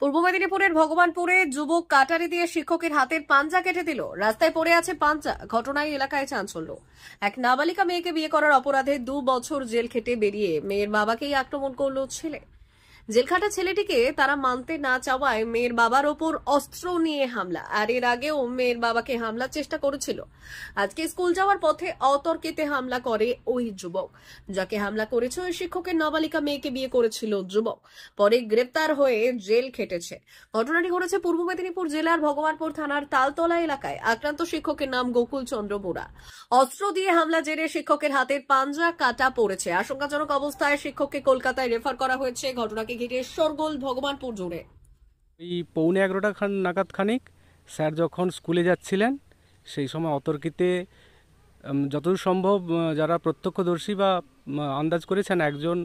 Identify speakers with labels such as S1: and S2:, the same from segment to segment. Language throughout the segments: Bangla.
S1: পূর্ব মেদিনীপুরের ভগবানপুরে যুবক কাটারি দিয়ে শিক্ষকের হাতের পাঞ্জা কেটে দিল। রাস্তায় পড়ে আছে পাঞ্জা। ঘটনায় এলাকায় চাঞ্চল্য। এক নাবালিকা মেয়েকে বিয়ে করার অপরাধে 2 বছর জেল খেটে বেরিয়ে মেয়ের বাবাকেই আক্রমণ করল ছেলে। জেলখাটা ছেলেটিকে তারা মানতে না চাওয়ায় মেয়ের বাবার ওপর অস্ত্র নিয়ে হামলা। আর এর আগেও মেয়ের বাবাকে হামলার চেষ্টা করেছিল। আজকে স্কুল যাওয়ার পথে অতর্কিতে হামলা করে ওই যুবক। যাকে হামলা করেছে ওই শিক্ষকের নাবালিকা মেয়েকে বিয়ে করেছিল যুবক। পরে গ্রেপ্তার হয়ে জেল খেটেছে। ঘটনাটি ঘটেছে পূর্ব মেদিনীপুর জেলার ভগবানপুর থানার তালতলা এলাকায়। আক্রান্ত শিক্ষকের নাম গোকুল চন্দ্র মুড়া। অস্ত্র দিয়ে হামলা জেরে শিক্ষকের হাতের পাঞ্জা কাটা পড়েছে। আশঙ্কাজনক অবস্থায় শিক্ষককে কলকাতায় রেফার করা হয়েছে। ঘটনাকে ঘিরে শোরগোল ভগবানপুর জুড়ে।
S2: এই 11:15 নাগাদ খানিক স্যার যখন স্কুলে যাচ্ছিলেন সেই সময় অতর্কিতে যতদূর সম্ভব যারা প্রত্যক্ষদর্শী বা আন্দাজ করেছেন একজন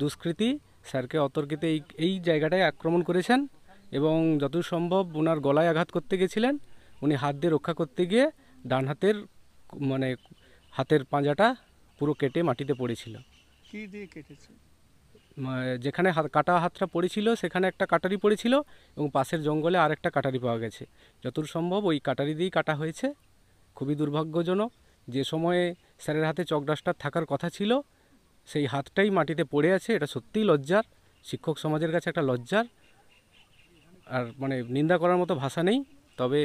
S2: দুষ্কৃতী স্যারকে অতর্কিতে এই জায়গাটায় আক্রমণ করেছেন এবং যতদূর সম্ভব ওনার গলায় আঘাত করতে গেছিলেন। উনি হাত দিয়ে রক্ষা করতে গিয়ে ডান হাতের হাতের পাঁজাটা পুরো কেটে মাটিতে পড়েছিল।
S3: কি দিয়ে কেটেছে?
S2: যেখানে কাটা হাতটা পড়েছিল সেখানে একটা কাটারি পড়েছিল এবং পাশের জঙ্গলে আরেকটা কাটারি পাওয়া গেছে। যতদূর সম্ভব ওই কাটারি দিয়েই কাটা হয়েছে। খুবই দুর্ভাগ্যজনক, যে সময়ে স্যারের হাতে চক ডাস্টার থাকার কথা ছিল সেই হাতটাই মাটিতে পড়ে আছে। এটা সত্যিই লজ্জার, শিক্ষক সমাজের কাছে একটা লজ্জার। আর নিন্দা করার মতো ভাষা নেই। তবে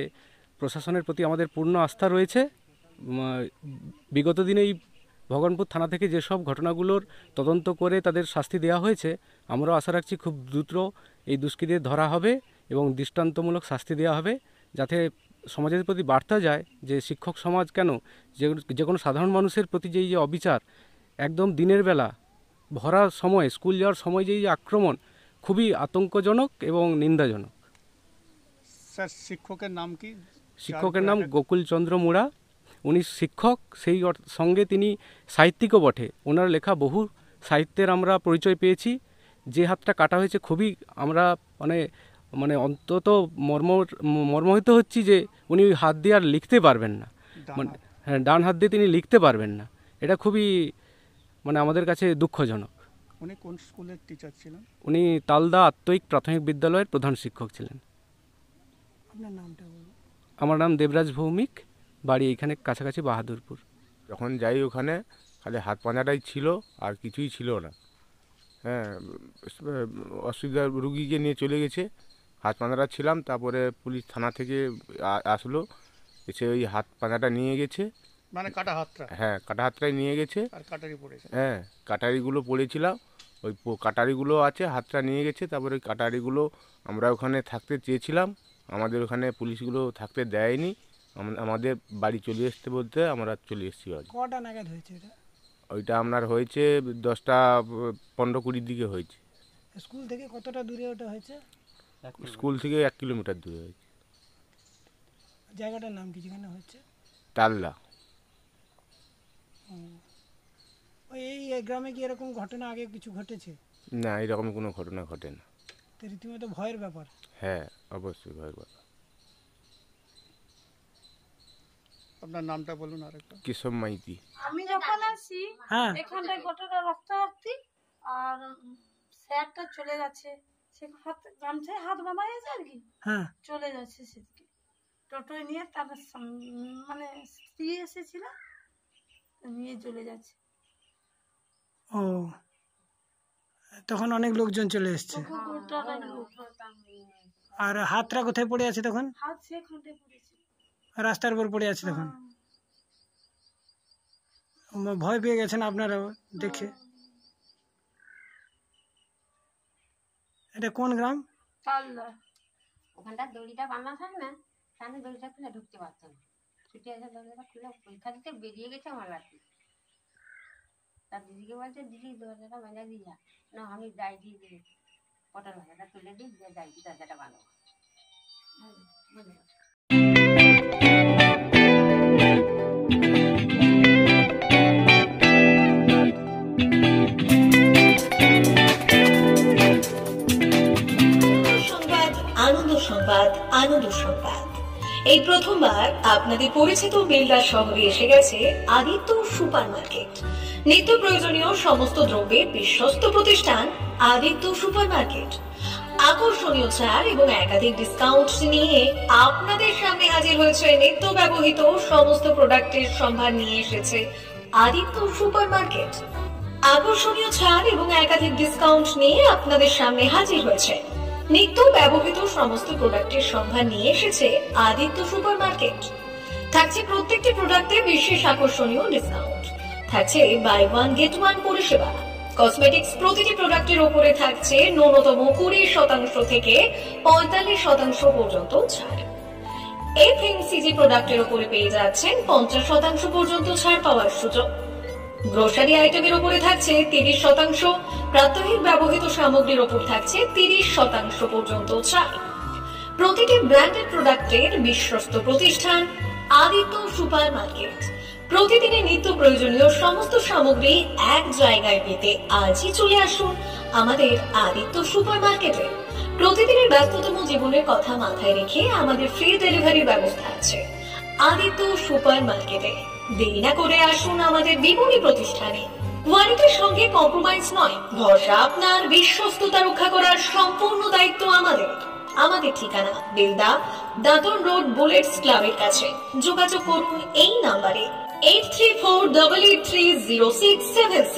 S2: প্রশাসনের প্রতি আমাদের পূর্ণ আস্থা রয়েছে। বিগত দিনে এই ভগবানপুর থানা থেকে যেসব ঘটনাগুলোর তদন্ত করে তাদের শাস্তি দেওয়া হয়েছে, আমরাও আশা রাখছি খুব দ্রুত এই দুষ্কৃতীদের ধরা হবে এবং দৃষ্টান্তমূলক শাস্তি দেওয়া হবে, যাতে সমাজের প্রতি বার্তা যায় যে শিক্ষক সমাজ কেন যে কোনো সাধারণ মানুষের প্রতি যে অবিচার, একদম দিনের বেলা ভরা সময় স্কুল যাওয়ার সময় যে আক্রমণ খুবই আতঙ্কজনক এবং নিন্দাজনক।
S3: স্যার শিক্ষকের নাম কি?
S2: শিক্ষকের নাম গোকুল চন্দ্র মুড়া। উনি শিক্ষক, সেই সঙ্গে তিনি সাহিত্যিকও বটে। ওনার লেখা বহু সাহিত্যের আমরা পরিচয় পেয়েছি। যে হাতটা কাটা হয়েছে খুবই আমরা অন্তত মর্মাহত হচ্ছি যে উনি ওই হাত দিয়ে আর লিখতে পারবেন না। হ্যাঁ, ডান হাত দিয়ে তিনি লিখতে পারবেন না। এটা খুবই আমাদের কাছে দুঃখজনক।
S3: উনি কোন স্কুলের টিচার ছিলেন?
S2: উনি তালদা আত্ময়িক প্রাথমিক বিদ্যালয়ের প্রধান শিক্ষক ছিলেন।
S3: আপনার নামটা বলুন।
S2: আমার নাম দেবরাজ ভৌমিক, বাড়ি এইখানে কাছাকাছি বাহাদুরপুর।
S4: যখন যাই ওখানে খালি হাত পাঁজাটাই ছিল, আর কিছুই ছিল না। হ্যাঁ, অসুবিধা রুগীকে নিয়ে চলে গেছে, হাত পাঁজাটা ছিলাম। তারপরে পুলিশ থানা থেকে আসলো, এসে ওই হাত পাঁজাটা নিয়ে গেছে।
S3: কাটা হাতটা?
S4: হ্যাঁ, কাটা হাতটাই নিয়ে গেছে।
S3: আর কাটারি পড়েছে?
S4: হ্যাঁ, কাটারিগুলো পড়েছিলাম, ওই কাটারিগুলো আছে, হাতটা নিয়ে গেছে। তারপরে ওই কাটারিগুলো আমরা ওখানে থাকতে চেয়েছিলাম, আমাদের ওখানে পুলিশগুলো থাকতে দেয়নি। আমাদের বাড়ি চলে আসতে বলতে আমরা চলে এসেছি।
S3: কটা নাগাদ হয়েছে এটা?
S4: ওইটা আপনার হয়েছে 10টা 15-20 দিকে হয়েছে।
S3: স্কুল থেকে কতটা দূরে ওটা হয়েছে?
S4: স্কুল থেকে 1 কিলোমিটার দূরে হয়েছে।
S3: জায়গাটার নাম কি যেখানে হচ্ছে?
S4: তালদা।
S3: এই গ্রামে কি এরকম ঘটনা আগে কিছু ঘটেছে?
S4: না, এরকম কোনো ঘটনা ঘটে না।
S3: তো রীতিমতো ভয়ের ব্যাপার।
S4: হ্যাঁ, অবশ্যই ভয়ের ব্যাপার।
S3: আপনার নামটা বলুন আরেকটা।
S4: কিশোর মাইতি।
S5: আমি যখন আসি এখানটায় গোটাটা রক্তারক্তি, আর স্যারটা চলে যাচ্ছে, সে গামছায় হাত বাঁধা আছে আর কি, চলে যাচ্ছে সেদিকে টোটোয় নিয়ে। তার স্ত্রী এসেছিল, নিয়ে চলে যাচ্ছে।
S6: ও, তখন অনেক লোকজন চলে এসছে। আর হাতটা কোথায় পড়ে আছে তখন?
S5: হাত সেখানটায় পড়েছে,
S6: রাস্তার উপর পড়ে আছে তখন। ভয় পেয়ে গেছেন আপনারা দেখে? এটা কোন গ্রাম?
S5: তালদা।
S7: ওখানটা দড়িটা বাঁধা থাকে না, সামনে দড়িটা খুলে ঢুকতে পারতো না। ছুটে এসে দড়িটা খুলে পরীক্ষা দিতে বেরিয়ে গেছে আমার লাঠি। তার দিদিকে বলছে, দিদি দরজাটা বাঁধা দিয়ে যা। না, আমি যাই দিয়ে দিই, পটল ভাজাটা তুলে দিই, যাই দিয়ে দরজাটা বাঁধবো।
S1: আনন্দ সংবাদ, আনন্দ সংবাদ। এই প্রথমবার আপনাদের পরিচিত বেলডার শহরে এসে গেছে আদিত্য সুপার মার্কেট। নিত্য প্রয়োজনীয় সমস্ত দ্রব্যের বিশ্বস্ত প্রতিষ্ঠান আদিত্য সুপার মার্কেট। আকর্ষণীয় ছাড় এবং একাধিক ডিসকাউন্ট নিয়ে আপনাদের সামনে হাজির হয়েছে নিত্য ব্যবহৃত সমস্ত প্রোডাক্টের সম্ভার নিয়ে এসেছে আদিত্য সুপার মার্কেট। আকর্ষণীয় ছাড় এবং একাধিক ডিসকাউন্ট নিয়ে আপনাদের সামনে হাজির হয়েছে নিত্য ব্যবহৃত সমস্ত প্রোডাক্টের সম্ভার নিয়ে এসেছে আদিত্য সুপার মার্কেট। থাকছে প্রত্যেকটি প্রোডাক্টে বিশেষ আকর্ষণীয় ডিসকাউন্ট, থাকছে বাই ওয়ান গেট ওয়ান পরিষেবা। কসমেটিক্স প্রতিটি প্রোডাক্টের উপরে থাকছে ন্যূনতম 20% থেকে 45% পর্যন্ত ছাড়। এফএমসিজি প্রোডাক্টের উপরে পেয়ে যাচ্ছেন 50% পর্যন্ত ছাড় পাওয়ার সুযোগ। গ্রোসারি আইটেমের উপরে থাকছে 30%, প্রাত্যহিক ব্যবহৃত সামগ্রীর উপর থাকছে 30% পর্যন্ত ছাড়। প্রতিটি ব্র্যান্ডেড প্রোডাক্টের বিশ্বস্ত প্রতিষ্ঠান আদিত্য সুপার মার্কেট। প্রতিদিনের নিত্য প্রয়োজনীয় সমস্ত সামগ্রী এক জায়গায় পেতে আজই চলে আসুন আমাদের আদিত্য সুপার মার্কেটে। প্রতিদিনের ব্যস্ততম জীবনের কথা মাথায় রেখে আমাদের ফ্রি ডেলিভারির ব্যবস্থা আছে আদিত্য সুপার মার্কেটে। দেরি না করে আসুন আমাদের বিপণী প্রতিষ্ঠানে। কোয়ালিটির সঙ্গে কম্প্রোমাইজ নয়, ভরসা আপনার, বিশ্বস্ততা রক্ষা করার সম্পূর্ণ দায়িত্ব আমাদের। আমাদের ঠিকানা বেলদা, দাদন রোড, বুলেটস ক্লাবের কাছে। যোগাযোগ করুন এই নাম্বারে 8348830676।